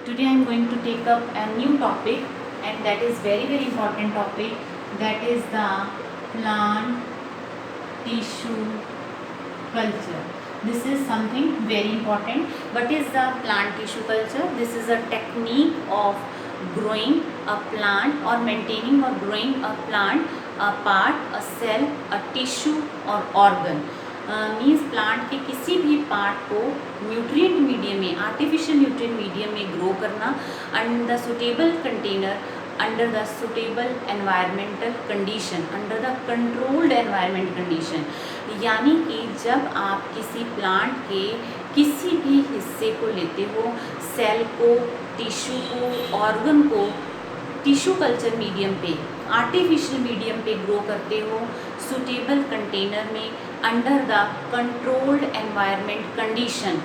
Today I am going to take up a new topic, and that is very important topic, that is the plant tissue culture. This is something very important. What is the plant tissue culture? This is a technique of growing a plant or maintaining or growing a plant, a part, a cell, a tissue or organ. Means plant के किसी भी part को nutrient medium में, artificial nutrient medium में grow करना under the suitable container, under the suitable environmental condition, under the controlled environment condition. यानी कि जब आप किसी प्लांट के किसी भी हिस्से को लेते हो, सेल को, टिश्यू को, ऑर्गन को, टिश्यू कल्चर मीडियम पे, आर्टिफिशियल मीडियम पे ग्रो करते हो, सुटेबल कंटेनर में, under the controlled environment condition,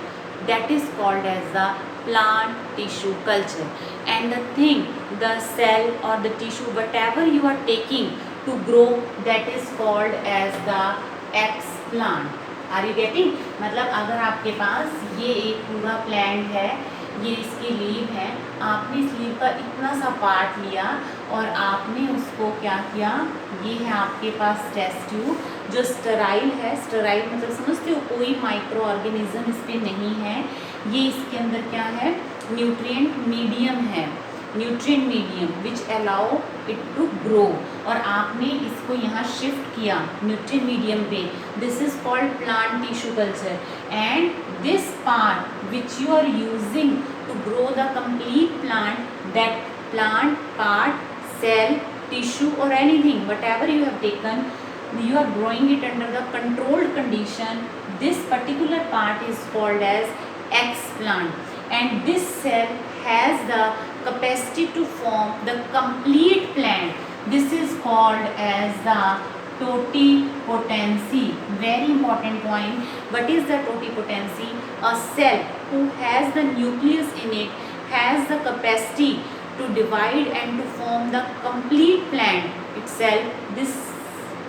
that is called as the plant tissue culture. And the thing, the cell or the tissue, whatever you are taking to grow, that is called as the explant. Are you getting? मतलब अगर आपके पास ये एक पूरा plant है, ये इसकी leave है, आपने इस लीव का इतना सा पार्ट लिया और आपने उसको क्या किया, ये है आपके पास टेस्ट ट्यूब जो स्टेराइल है। स्टेराइल मतलब समझते हो, कोई माइक्रो ऑर्गेनिज्म इस पर नहीं है। ये इसके अंदर क्या है, न्यूट्रिएंट मीडियम है, nutrient medium which allow it to grow. और आपने इसको यहाँ शिफ्ट किया न्यूट्रिएंट मीडियम पे। This is called plant tissue culture. And this part which you are using to grow the complete plant, that plant part, cell, tissue or anything, whatever you have taken, you are growing it under the controlled condition. This particular part is called as explant, and this cell has the capacity to form the complete plant. This is called as the totipotency. Very important point. What is the totipotency? A cell who has the nucleus in it has the capacity to divide and to form the complete plant itself. This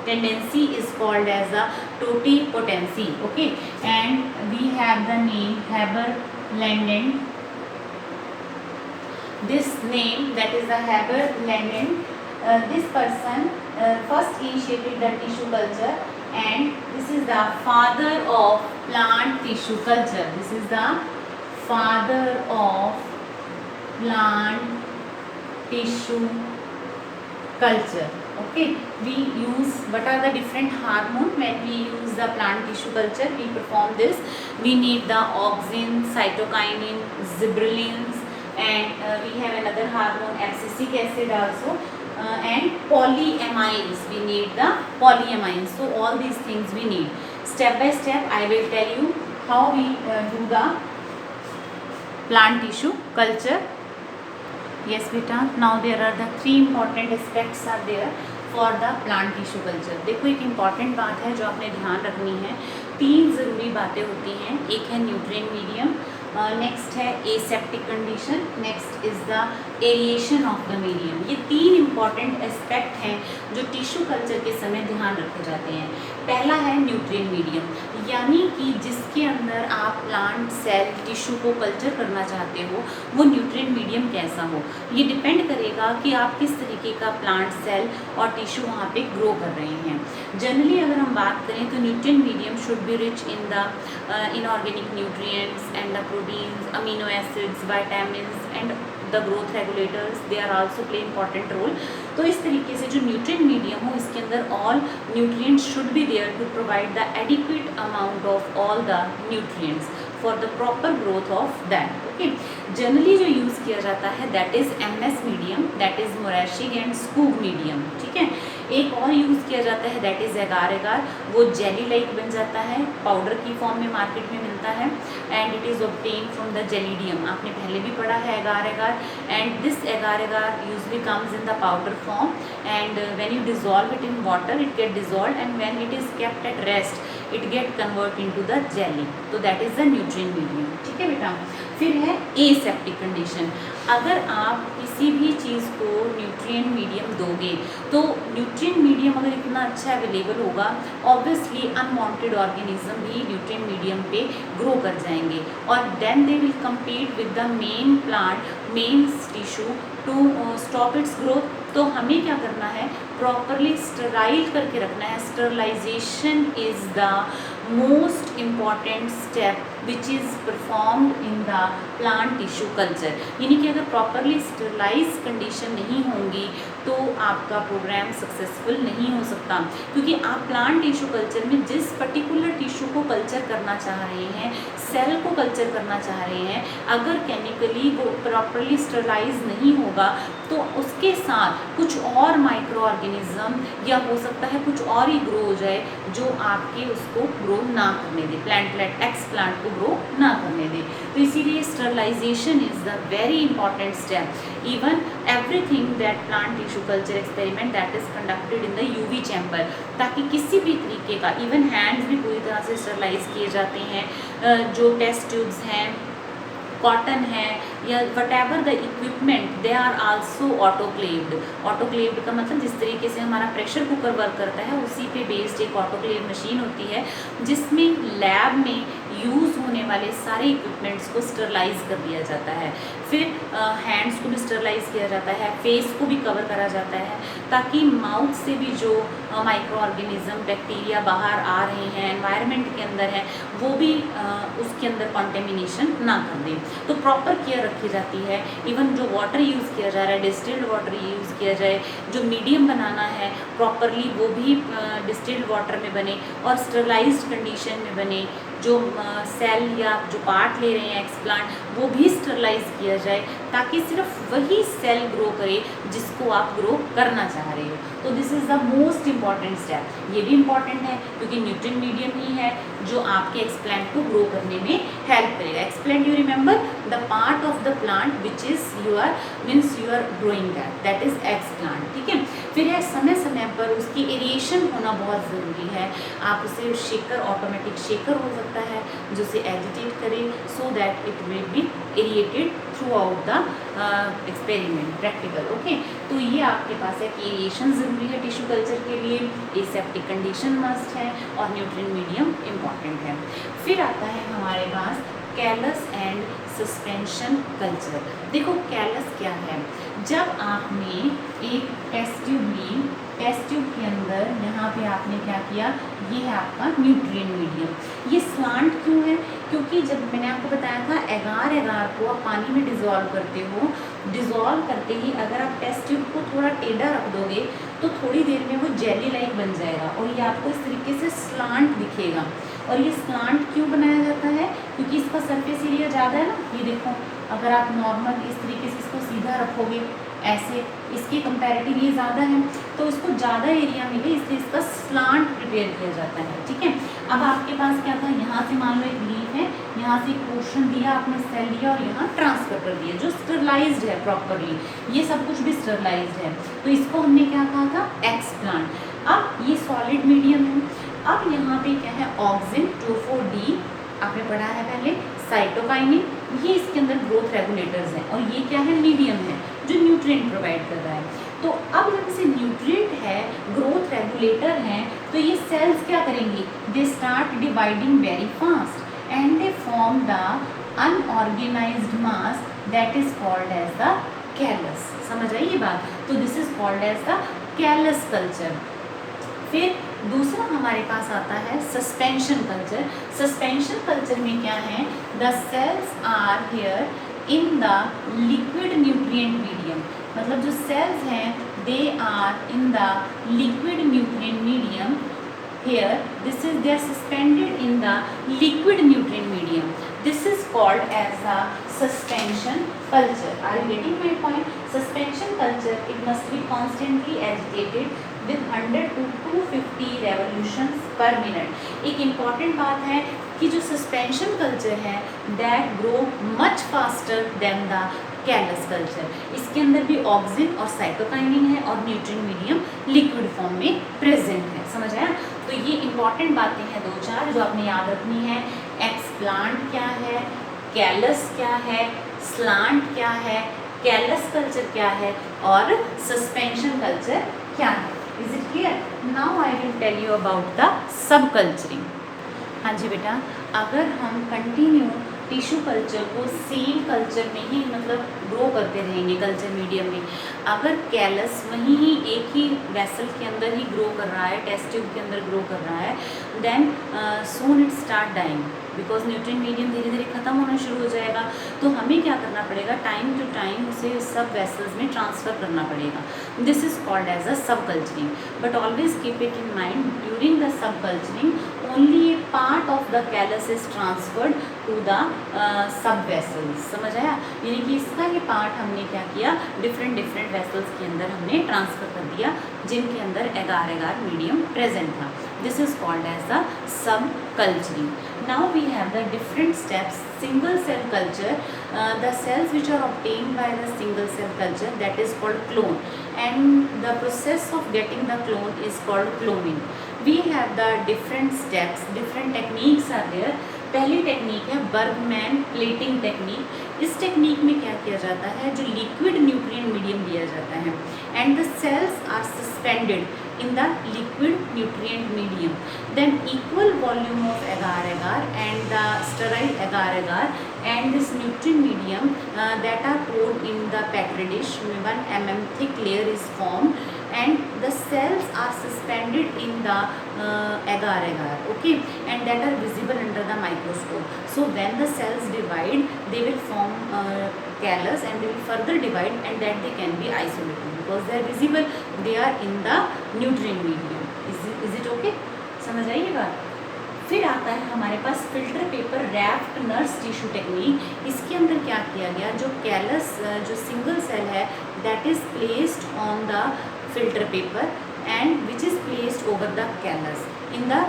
tendency is called as a totipotency. Okay, and we have the name Haber-Landen. This name, that is the Haber-Landen, this person first initiated the tissue culture, and this is the father of plant tissue culture. This is the father of plant tissue culture. Okay, we use, what are the different hormones when we use the plant tissue culture? We perform this. We need the auxin, cytokinin, gibberellins, and we have another hormone, abscisic acid also, and polyamines. We need the polyamines. So all these things we need. Step by step I will tell you how we do the plant tissue culture. Yes beta, now there are the three important aspects are there for the plant tissue culture. देखो एक important बात है जो आपने ध्यान रखनी है। तीन ज़रूरी बातें होती हैं। एक है न्यूट्रिएंट मीडियम, नेक्स्ट है aseptic condition, next is the aeration of the medium. ये तीन इंपॉर्टेंट एस्पेक्ट हैं जो टिश्यू कल्चर के समय ध्यान रखे जाते हैं। पहला है न्यूट्रिएंट मीडियम, यानी कि जिसके अंदर आप प्लांट सेल टिश्यू को कल्चर करना चाहते हो वो न्यूट्रिएंट मीडियम कैसा हो। ये डिपेंड करेगा कि आप किस तरीके का प्लांट सेल और टिश्यू वहाँ पे ग्रो कर रहे हैं। जनरली अगर हम बात करें तो nutrient medium should be rich in the inorganic nutrients and the proteins, amino acids, vitamins and the growth regulators, they are also play important role. तो इस तरीके से जो न्यूट्रिएंट मीडियम हो, इसके अंदर all nutrients should be there to provide the adequate amount of all the nutrients for the proper growth of that. Okay, generally जो use किया जाता है that is MS medium, that is Murashige and Skoog medium. ठीक है, एक और use किया जाता है दैट इज़ एगार एगार, वो जेली लाइक बन जाता है, पाउडर की फॉर्म में मार्केट में मिलता है, and it is obtain from the gelidium. आपने पहले भी पढ़ा है एगार एगार, and this agar agar usually comes in the powder form, and when you dissolve it in water it get dissolve, and when it is kept at rest it get convert into the jelly. तो that is the nutrient medium. ठीक है बेटा, फिर है aseptic condition. अगर आप किसी भी चीज़ को न्यूट्रिएंट मीडियम दोगे तो न्यूट्रिएंट मीडियम अगर इतना अच्छा अवेलेबल होगा, ऑब्वियसली अनवांटेड ऑर्गेनिज्म भी न्यूट्रिएंट मीडियम पे ग्रो कर जाएंगे और then they will compete with the main plant, main tissue to stop its growth। तो हमें क्या करना है, प्रॉपरली स्टराइल करके रखना है। Sterilisation is the most important step which is performed in the plant tissue culture. यानी कि अगर प्रॉपरली स्टरलाइज कंडीशन नहीं होंगी तो आपका प्रोग्राम सक्सेसफुल नहीं हो सकता, क्योंकि आप प्लांट टिश्यू कल्चर में जिस पर्टिकुलर टिश्यू को कल्चर करना चाह रहे हैं, सेल को कल्चर करना चाह रहे हैं, अगर केमिकली वो प्रॉपरली स्टरलाइज नहीं होगा तो उसके साथ कुछ और माइक्रो ऑर्गेनिज्म या हो सकता है कुछ और ही ग्रो हो जाए जो आपके उसको ग्रो ना करने दे, प्लांटलेट एक्स प्लांट को ग्रो ना करने दे। तो इसीलिए sterilisation is the very important step. Even everything that plant tissue culture experiment that is conducted in the UV chamber, ताकि किसी भी तरीके का, इवन हैंड्स भी पूरी तरह से स्टरलाइज किए जाते हैं। जो टेस्ट ट्यूब्स हैं, कॉटन है या whatever the equipment, they are also autoclaved. Autoclaved का मतलब जिस तरीके से हमारा प्रेशर कुकर वर्क करता है उसी पे बेस्ड एक ऑटोक्लेव मशीन होती है जिसमें लैब में यूज़ होने वाले सारे इक्विपमेंट्स को स्टरलाइज कर दिया जाता है। फिर हैंड्स को भी स्टरलाइज किया जाता है, फेस को भी कवर करा जाता है, ताकि माउथ से भी जो माइक्रो ऑर्गेनिज्म बैक्टीरिया बाहर आ रहे हैं, एनवायरनमेंट के अंदर हैं, वो भी उसके अंदर कॉन्टेमिनेशन ना कर दें। तो प्रॉपर केयर रखी जाती है। इवन जो वाटर यूज़ किया जा रहा है, डिस्टिल्ड वाटर यूज़ किया जाए, जो मीडियम बनाना है प्रॉपरली वो भी डिस्टिल्ड वाटर में बने और स्टरलाइज्ड कंडीशन में बने। जो सेल या जो पार्ट ले रहे हैं एक्सप्लांट वो भी स्टरलाइज किया जाए, ताकि सिर्फ वही सेल ग्रो करे जिसको आप ग्रो करना चाह रहे हो। तो this is the most important step. ये भी इम्पॉर्टेंट है क्योंकि न्यूट्रिएंट मीडियम ही है जो आपके एक्सप्लांट को ग्रो करने में हेल्प करेगा। Explant, you remember the part of the plant which is you are growing that is explant. ठीक है। फिर है समय समय पर उसकी एरिएशन होना बहुत ज़रूरी है। आप उसे शेकर, ऑटोमेटिक शेकर हो सकता है जो उसे एजिटेट करे so that it will be aerated through out the experiment practical. Okay, तो ये आपके पास है कि एरिएशन ज़रूरी है टिश्यू कल्चर के लिए, एसेप्टिक कंडीशन मस्ट है और न्यूट्रिएंट मीडियम इम्पॉर्टेंट है। फिर आता है हमारे पास कैलस एंड सस्पेंशन कल्चर। देखो कैलस क्या है, जब आपने एक टेस्ट ट्यूब ली, टेस्ट ट्यूब के अंदर यहाँ पे आपने क्या किया, ये है आपका न्यूट्रिएंट मीडियम। ये स्लांट क्यों है, क्योंकि जब मैंने आपको बताया था एगार को आप पानी में डिज़ोल्व करते हो, डिज़ोल्व करते ही अगर आप टेस्ट ट्यूब को थोड़ा टेढ़ा रख दोगे तो थोड़ी देर में वो जेली लाइक बन जाएगा और ये आपको इस तरीके से स्लांट दिखेगा। और ये स्लांट क्यों बनाया जाता है, क्योंकि इसका सरफेस एरिया ज़्यादा है ना। ये देखो, अगर आप नॉर्मल इस तरीके से इसको सीधा रखोगे ऐसे, इसके कंपैरेटिव ये ज़्यादा है तो इसको ज़्यादा एरिया मिले, इसलिए इसका स्लांट प्रिपेयर किया जाता है। ठीक है। अब आपके पास क्या था, यहाँ से मान लो एक लीफ है, यहाँ से एक पोर्शन दिया आपने, सेल लिया और यहाँ ट्रांसफर कर दिया जो स्टरलाइज्ड है प्रॉपरली, ये सब कुछ भी स्टरलाइज्ड है। तो इसको हमने क्या कहा था, एक्सप्लांट। अब ये सॉलिड मीडियम है। अब यहाँ पे क्या है, ऑक्सिन 2,4-D आपने पढ़ा है पहले, साइटोकाइनिन, ये इसके अंदर ग्रोथ रेगुलेटर्स हैं और ये क्या है, मीडियम है जो न्यूट्रिएंट प्रोवाइड कर रहा है। तो अब जब इसे न्यूट्रिएंट है, ग्रोथ रेगुलेटर हैं, तो ये सेल्स क्या करेंगी, they start dividing very fast and they form the unorganised mass that is called as the callus. समझ आई ये बात। तो this is called as the callus culture. फिर दूसरा हमारे पास आता है सस्पेंशन कल्चर। सस्पेंशन कल्चर में क्या है, the cells are here in the liquid nutrient medium, मतलब जो सेल्स हैं they are in the liquid nutrient medium here, this is they are suspended in the liquid nutrient medium, this is called as a suspension culture. Are you getting my point? Suspension culture, it must be constantly agitated with 100 to 250 revolutions per minute. एक important बात है कि जो suspension culture है that grow much faster than the callus culture. इसके अंदर भी auxin और साइटोकाइनिन है और न्यूट्रिएंट मीडियम लिक्विड फॉर्म में प्रेजेंट है। समझ आया। तो ये इंपॉर्टेंट बातें हैं 2-4 जो आपने याद रखनी है। एक्सप्लांट क्या है, कैलस क्या है, स्लांट क्या है, कैलस कल्चर क्या है और सस्पेंशन कल्चर क्या है। Is it clear? Now I will tell you about the सब कल्चरिंग। हाँ जी बेटा, अगर हम कंटिन्यू टिश्यू कल्चर को सेम कल्चर में ही मतलब ग्रो करते रहेंगे, कल्चर मीडियम में, अगर कैलस वहीं ही एक ही वेसल के अंदर ही ग्रो कर रहा है, टेस्ट ट्यूब के अंदर ग्रो कर रहा है, then soon it start dying, because nutrient medium धीरे धीरे खत्म होना शुरू हो जाएगा। तो हमें क्या करना पड़ेगा, टाइम टू टाइम उसे सब वेसल्स में ट्रांसफ़र करना पड़ेगा। This is called as a sub culturing. But always keep it in mind, during the सब culturing only a part of the callus is transferred to the sub vessels. समझ आया? यानी कि इसका ये पार्ट हमने क्या किया, डिफरेंट डिफरेंट वेसल्स के अंदर हमने ट्रांसफ़र कर दिया, जिनके अंदर एगार एगार मीडियम प्रेजेंट था। This is called as the सब culturing. Now we have the different steps. Single cell culture, the cells which are obtained by the single cell culture, that is called clone, and the process of getting the clone is called cloning. We have the different steps, different techniques are there. पहली technique है Burgman plating technique. इस technique में क्या किया जाता है, जो liquid nutrient medium दिया जाता है and the cells are suspended in the liquid nutrient medium, then equal volume of agar agar and the sterile agar agar and this nutrient medium that are poured in the petri dish, 1 mm thick layer is formed and the cells are suspended in the agar agar, okay, and that are visible under the microscope. So when the cells divide, they will form callus and they will further divide and that they can be isolated because they are visible, they are in the nutrient medium. Is it okay? समझ आई ये बात? फिर आता है हमारे pass filter paper wrapped nurse tissue technique. इसके अंदर क्या किया गया, जो कैलस जो सिंगल सेल है that is placed on the filter paper and which is placed over the callus in the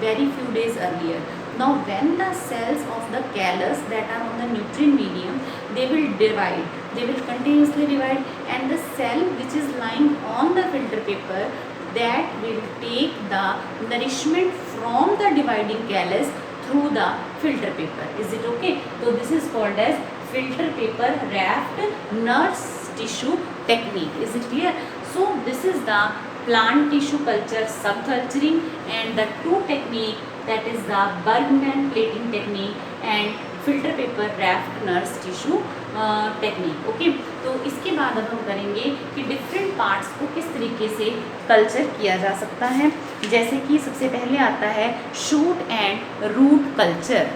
very few days earlier. Now when the cells of the callus that are on the nutrient medium, they will divide, they will continuously divide, and the cell which is lying on the filter paper, that will take the nourishment from the dividing callus through the filter paper. Is it okay? So this is called as filter paper wrapped nurse tissue technique. Is it clear? So this is the plant tissue culture subculturing and the two technique, that is the Bergman plating technique and filter paper wrapped nurse tissue technique. Okay, तो इसके बाद अब हम करेंगे कि different parts को किस तरीके से कल्चर किया जा सकता है। जैसे कि सबसे पहले आता है shoot and root culture.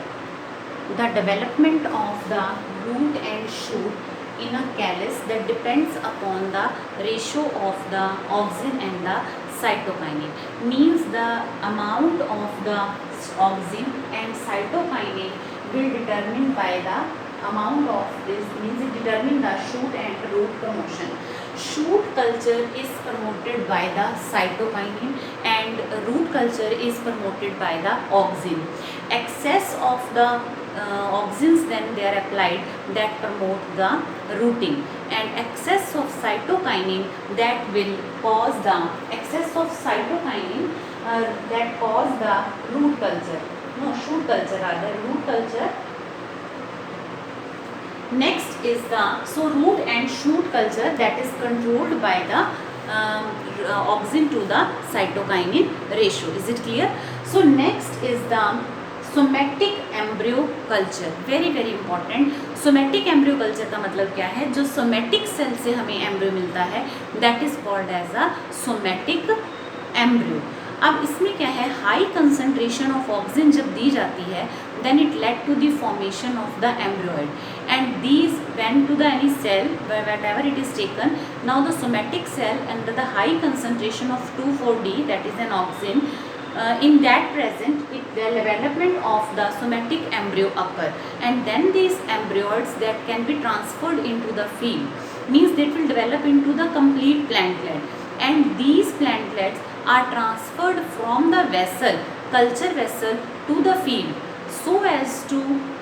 The development of the root and shoot in a callus that depends upon the ratio of the auxin and the cytokinin, means the amount of the auxin and cytokinin will determine by the amount of this, means it determine the shoot and root promotion. Shoot culture is promoted by the cytokinin and root culture is promoted by the auxin. Excess of the auxins then they are applied that promote the rooting, and excess of cytokinin that will cause the excess of cytokinin that cause the root culture, no shoot culture rather, root culture. Next is the root and shoot culture that is controlled by the auxin to the cytokinin ratio. Is it clear? So next is the somatic embryo culture, very very important. Somatic embryo culture का मतलब क्या है, जो somatic cell से हमें embryo मिलता है that is called as a somatic embryo. अब इसमें क्या है, हाई कंसंट्रेशन ऑफ ऑक्सीजन जब दी जाती है then it led to the formation of the embryoid, and these went to the any cell wherever it is taken. Now the somatic cell under the high concentration of 2,4-D, that is an auxin, in that present the development of the somatic embryo occur, and then these embryoids that can be transferred into the field, means they will develop into the complete plantlet, and these plantlets are transferred from the vessel, culture vessel, to the field so as to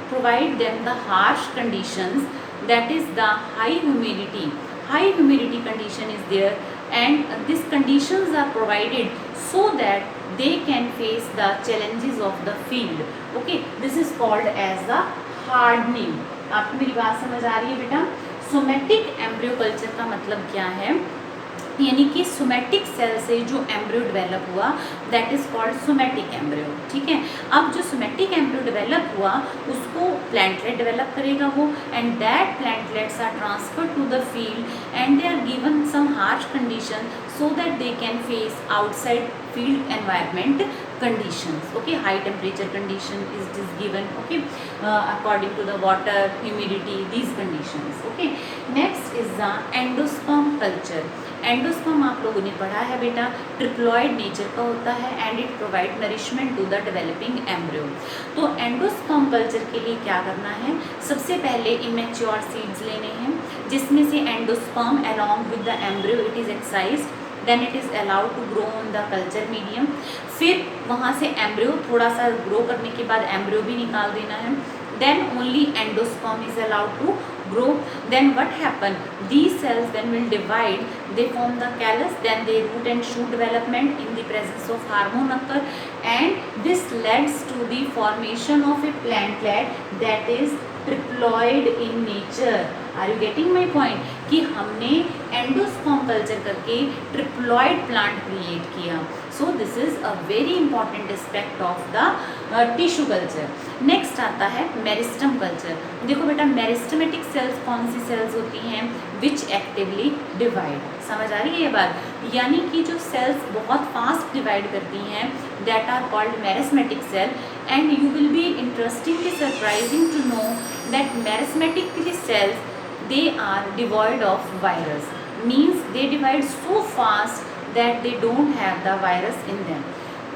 provide them the harsh conditions, that is the high humidity. High humidity condition is there, and these conditions are provided so that they can face the challenges of the field. Okay, this is called as the hardening. आपको मेरी बात समझ आ रही है बेटा? Somatic embryo culture का मतलब क्या है, यानी कि सोमेटिक सेल से जो एम्ब्रियो डेवलप हुआ that is called somatic embryo. ठीक है, अब जो सोमेटिक एम्ब्रियो डेवलप हुआ उसको प्लांटलेट डेवलप करेगा वो, and that plantlets are transferred to the field and they are given some harsh condition so that they can face outside field environment conditions. Okay, high temperature condition is given, okay, according to the water, humidity, these conditions. Okay, next is the endosperm culture. Endosperm आप लोगों ने पढ़ा है बेटा, triploid nature का होता है and it provide nourishment to the developing embryo. तो एंडोस्पर्म कल्चर के लिए क्या करना है, सबसे पहले इमेच्योर सीड्स लेने हैं जिसमें से endosperm along with the embryo it is excised, then it is allowed to grow on the culture medium. फिर वहाँ से एम्ब्रियो थोड़ा सा ग्रो करने के बाद एम्ब्रियो भी निकाल देना है, then only endosperm is allowed to grow. Then what happen, these cells then will divide, they form the callus, then they root and shoot development in the presence of hormone occur, and this leads to the formation of a plantlet that is triploid in nature. Are you getting my point? कि हमने endosperm culture करके triploid plant create किया। So this is a very important aspect of the tissue culture. Next आता है meristem culture. देखो बेटा, meristematic sales कौन सी sales होती हैं, विच एक्टिवली डिवाइड। समझ आ रही है ये बात? यानी कि जो सेल्स बहुत फास्ट डिवाइड करती हैं that are called meristematic cell, and you will be interesting surprising to know that meristematic cells they are devoid of virus, means they divide so fast that they don't have the virus in them.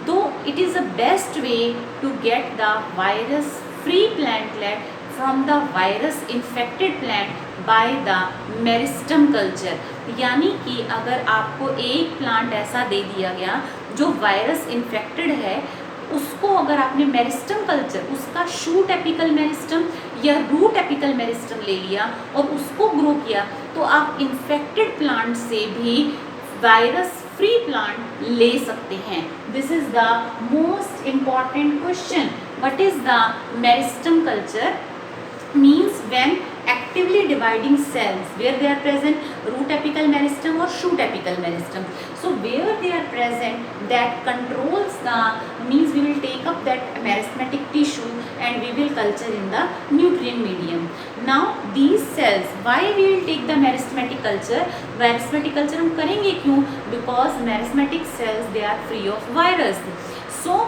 Though it is the best way to get the virus free plantlet from the virus infected plant by the meristem culture। यानी कि अगर आपको एक plant ऐसा दे दिया गया जो virus infected है, उसको अगर आपने मेरिस्टम कल्चर, उसका शूट एपिकल मेरिस्टम या रूट एपिकल मेरिस्टम ले लिया और उसको ग्रो किया, तो आप इन्फेक्टेड प्लांट से भी वायरस फ्री प्लांट ले सकते हैं। This is the most important question, what is the meristem culture? means when actively dividing cells where they are present root apical meristem or shoot apical meristem. So where they are present, that controls the, means we will take up that meristematic tissue and we will culture in the nutrient medium. Now these cells, why we will take the meristematic culture? Meristematic culture हम करेंगे क्यों? Because meristematic cells they are free of virus. So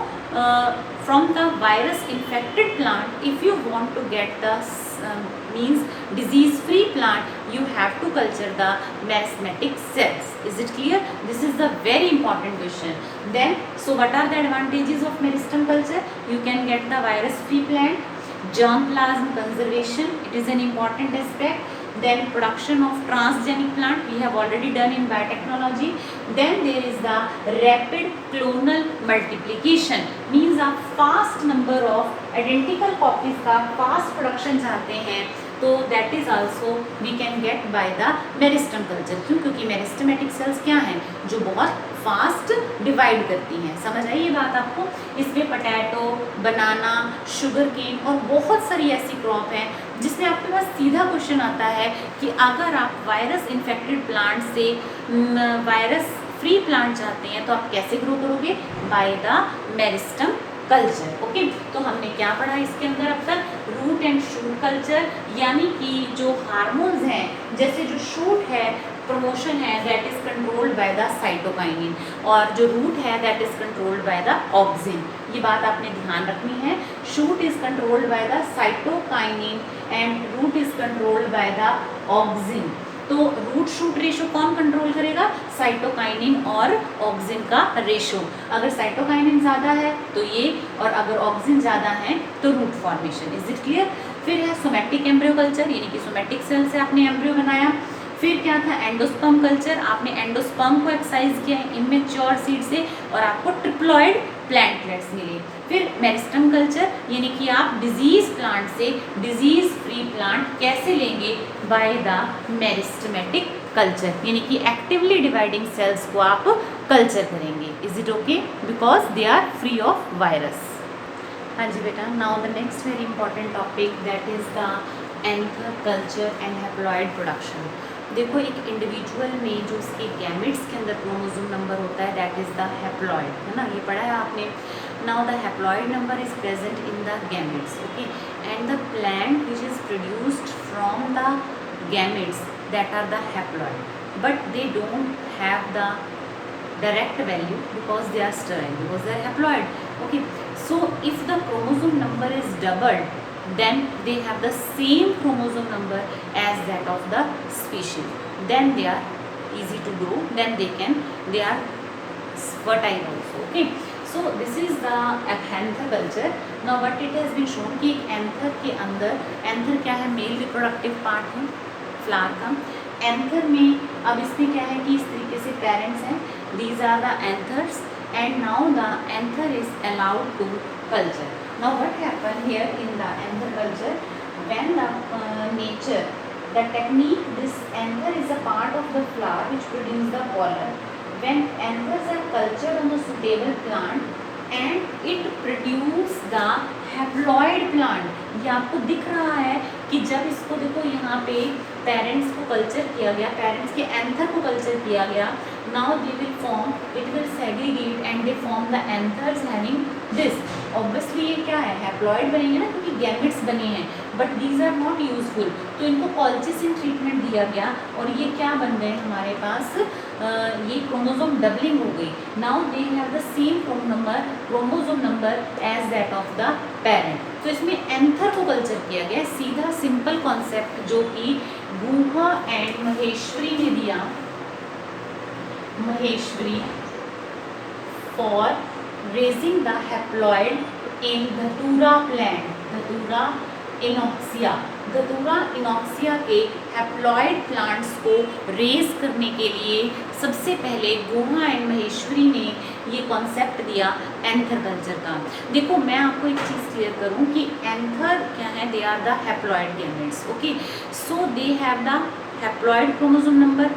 from the virus infected plant, if you want to get the means disease free plant, you have to culture the meristematic cells. Is it clear? This is the very important question. Then so what are the advantages of meristem culture? You can get the virus free plant, germplasm conservation, it is an important aspect. Then production of transgenic plant, we have already done in biotechnology. Then there is the rapid clonal multiplication, means आप fast number of identical copies का fast production चाहते हैं, तो that is also we can get by the meristem culture। क्यों? क्योंकि meristematic cells क्या हैं, जो बहुत फास्ट डिवाइड करती हैं। समझ आई ये बात आपको? इसमें पोटैटो, बनाना, शुगर केन और बहुत सारी ऐसी क्रॉप हैं जिसमें आपके पास सीधा क्वेश्चन आता है कि अगर आप वायरस इन्फेक्टेड प्लांट से वायरस फ्री प्लांट चाहते हैं तो आप कैसे ग्रो करोगे? By the meristem culture. Okay, तो हमने क्या पढ़ा इसके अंदर अब तक? रूट एंड शूट कल्चर, यानी कि जो हार्मोन्स हैं, जैसे जो शूट है प्रमोशन है that is controlled by the cytokinin, और जो रूट है that is controlled by the auxin. ये बात आपने ध्यान रखनी है। Shoot is controlled by the cytokinin and root is controlled by the auxin. तो रूट शूट रेशो कौन कंट्रोल करेगा? साइटोकाइनिन और ऑक्सिन का रेशो। अगर साइटोकाइनिन ज़्यादा है तो ये, और अगर ऑक्सिन ज़्यादा है तो root formation. Is it clear? फिर है सोमेटिक एम्ब्रियो कल्चर, यानी कि सोमेटिक सेल से आपने एम्ब्रियो बनाया। फिर क्या था? एंडोस्पर्म कल्चर, आपने एंडोस्पर्म को एक्सरसाइज किया इमेच्योर सीड से और आपको ट्रिप्लॉइड प्लांटलेट्स मिले। फिर मेरिस्टम कल्चर, यानी कि आप डिजीज प्लांट से डिजीज फ्री प्लांट कैसे लेंगे? बाय द मेरिस्टेमेटिक कल्चर, यानी कि एक्टिवली डिवाइडिंग सेल्स को आप कल्चर करेंगे। Is it okay? Because they are free of virus. हाँ जी बेटा, now the next very important topic that is the anther culture and haploid production. देखो, एक इंडिविजुअल में जो उसके गैमेट्स के अंदर क्रोमोसोम नंबर होता है दैट इज़ द हैप्लॉइड, है ना, ये पढ़ा है आपने। Now the haploid number is present in the gametes, okay, and the plant which is produced from the gametes that are the haploid, but they don't have the direct value because they are sterile, because they are haploid, okay. So if the chromosome number is doubled, then they have the same chromosome number as that of the species, then they are easy to grow, then they are fertile also, okay. So this is the anther culture. Now what it has been shown कि anther के अंदर, anther क्या है, male reproductive part है flower का। Anther में अब इसमें क्या है कि इस तरीके से पेरेंट्स हैं, these are the anthers, and now the anther is allowed to culture. Now what happen here in the anther culture, when the nature, the technique, this anther is a part of the flower which produce the pollen. When anthers are cultured on the suitable plant and it produce the haploid plant. ये आपको दिख रहा है कि जब इसको देखो यहाँ पे पेरेंट्स को कल्चर किया गया, पेरेंट्स के एंथर को कल्चर किया गया, now they will form, it will segregate and they form the anthers having this. Obviously ये क्या है, हैप्लॉइड बनेंगे ना, क्योंकि गैमेट्स बने हैं, but these are not useful, तो इनको कॉल्चिसिन ट्रीटमेंट दिया गया और ये क्या बन गए हमारे पास, ये क्रोमोसोम डबलिंग हो गई। Now they have the same chromosome number as that of the parent. तो इसमें एंथर को कल्चर किया गया, सीधा सिंपल कॉन्सेप्ट जो कि गुहा एंड महेश्वरी ने दिया, Maheshwari for raising the haploid इन धतूरा प्लांट, धतूरा इनॉक्सिया, धतूरा इनॉक्सिया के हैप्लॉइड प्लांट्स को रेज करने के लिए सबसे पहले गुहा एंड महेश्वरी ने ये कॉन्सेप्ट दिया एंथर कल्चर का। देखो, मैं आपको एक चीज़ क्लियर करूं कि एंथर क्या है, they are the haploid gametes, okay. So they have the haploid chromosome number.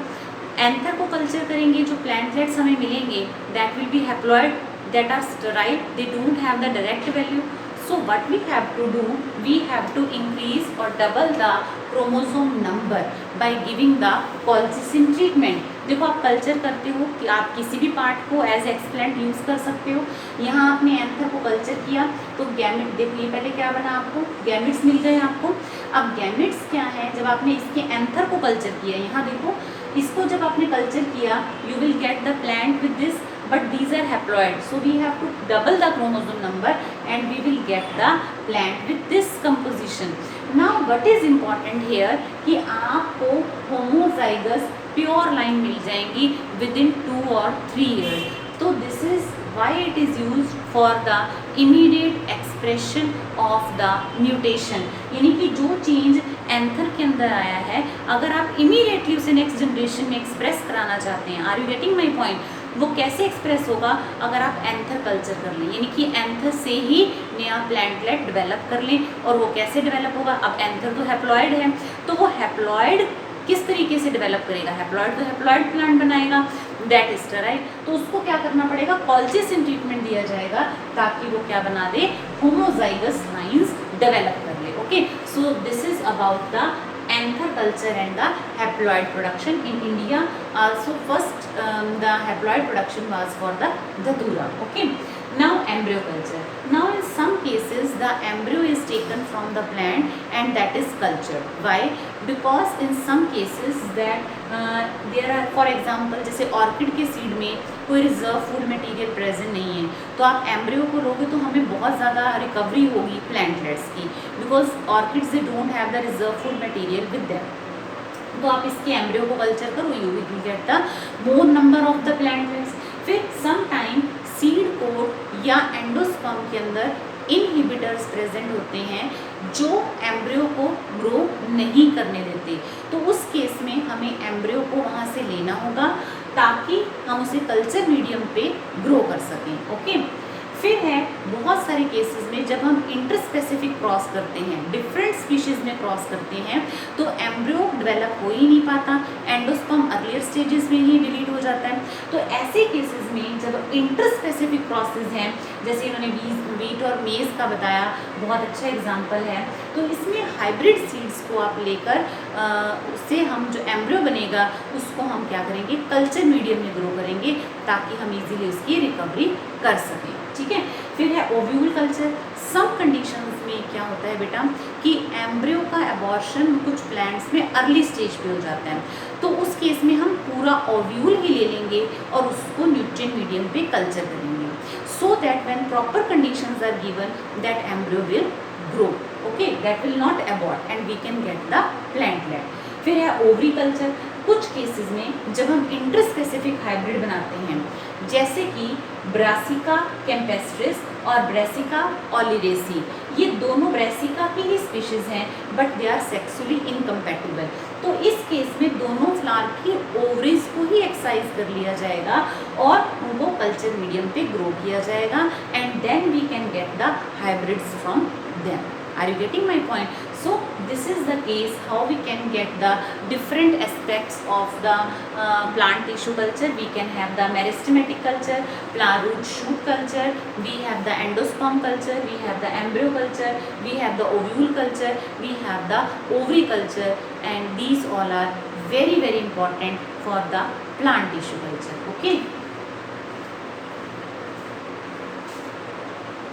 Anther को कल्चर करेंगे, जो प्लांटलेट्स हमें मिलेंगे that will be haploid, that are sterile, they don't have the direct value. So what we have to do, we have to increase or double the chromosome number by giving the colchicine treatment. देखो, आप culture करते हो कि आप किसी भी part को as explant use कर सकते हो। यहाँ आपने एंथर को कल्चर किया तो गैमेट, देखो ये पहले क्या बना, आपको गैमेट्स मिल गए आपको। अब गैमेट्स क्या है, जब आपने इसके एंथर को कल्चर किया, यहाँ देखो इसको जब आपने कल्चर किया, you will get the plant with this, but these are haploid, so we have to double the chromosome number and we will get the plant with this composition. Now what is important here कि आपको homozygous pure line मिल जाएंगी within 2 or 3 years. तो this is why it is used for the immediate expression of the mutation, यानी कि जो change anther के अंदर आया है, अगर आप इमीडिएटली उसे नेक्स्ट जनरेशन में एक्सप्रेस कराना चाहते हैं, are you getting my point, वो कैसे एक्सप्रेस होगा, अगर आप एंथर कल्चर कर लें, यानी कि एंथर से ही नया प्लांटलेट डेवलप कर लें। और वो कैसे डेवलप होगा, अब एंथर तो हैप्लॉइड है, तो वो हैप्लॉइड किस तरीके से डेवलप करेगा, हैप्लॉइड तो हैप्लॉइड प्लांट बनाएगा, दैट इज स्टेराइल, तो उसको क्या करना पड़ेगा, कॉल्चिसिन ट्रीटमेंट दिया जाएगा ताकि वो क्या बना दे, होमोजाइगस लाइंस डेवलप कर ले, okay. So this is about the anther culture and the haploid production in India. Also first the haploid production was for the dhatura, okay. Now embryo culture. Now in some cases the embryo is taken from the plant and that is cultured. Why? Because in some cases that there are, for example, जैसे orchid के seed में कोई reserve food material present नहीं है, तो आप embryo को लोगे तो हमें बहुत ज़्यादा रिकवरी होगी प्लांटलेट्स की, because orchids they don't have the reserve food material with them. तो आप इसके एम्ब्रियो को कल्चर करो, you will get the more number of the plantlets. फिर सम टाइम सीड कोट या एंडोस्पर्म के अंदर इनहिबिटर्स प्रेजेंट होते हैं जो एम्ब्रियो को ग्रो नहीं करने देते, तो उस केस में हमें एम्ब्रियो को वहाँ से लेना होगा ताकि हम उसे कल्चर मीडियम पे ग्रो कर सकें, ओके। फिर है बहुत सारे केसेस में जब हम इंटरस्पेसिफिक क्रॉस करते हैं, डिफरेंट स्पीशीज़ में क्रॉस करते हैं, तो एम्ब्रियो डेवलप हो ही नहीं पाता, एंडोस्पर्म अर्लियर स्टेजेस में ही डिलीट हो जाता है। तो ऐसे केसेस में जब इंटरस्पेसिफिक क्रॉसेस हैं, जैसे इन्होंने वीट और मेज़ का बताया, बहुत अच्छा एग्जाम्पल है, तो इसमें हाइब्रिड सीड्स को आप लेकर उससे हम जो एम्ब्रियो बनेगा उसको हम क्या करेंगे, कल्चर मीडियम में ग्रो करेंगे ताकि हम इजीली उसकी रिकवरी कर सकें। ठीक है, फिर है ओव्यूल कल्चर। सम कंडीशंस में क्या होता है बेटा कि एम्ब्रियो का एबॉर्शन कुछ प्लांट्स में अर्ली स्टेज पे हो जाता है, तो उस केस में हम पूरा ओव्यूल ही ले लेंगे और उसको न्यूट्रिएंट मीडियम पे कल्चर करेंगे, so that when proper conditions are given that embryo will grow, okay, that will not abort and we can get the plantlet. फिर है ओवरी कल्चर। कुछ केसेस में जब हम इंटरस्पेसिफिक हाइब्रिड बनाते हैं, जैसे कि ब्रासिका कैम्पेस्ट्रिस और ब्रासिका ओलिरेसी, ये दोनों ब्रासिका की ही स्पीशीज़ हैं but they are sexually incompatible, तो इस केस में दोनों फ्लावर की ओवरीज को ही एक्सरसाइज कर लिया जाएगा और उनको कल्चर मीडियम पे ग्रो किया जाएगा and then we can get the hybrids from them. Are you getting my point? So this is the case how we can get the different aspects of the plant tissue culture. We can have the meristematic culture, plant root shoot culture, we have the endosperm culture, we have the embryo culture, we have the ovule culture, we have the ovary culture, and these all are very important for the plant tissue culture. Okay.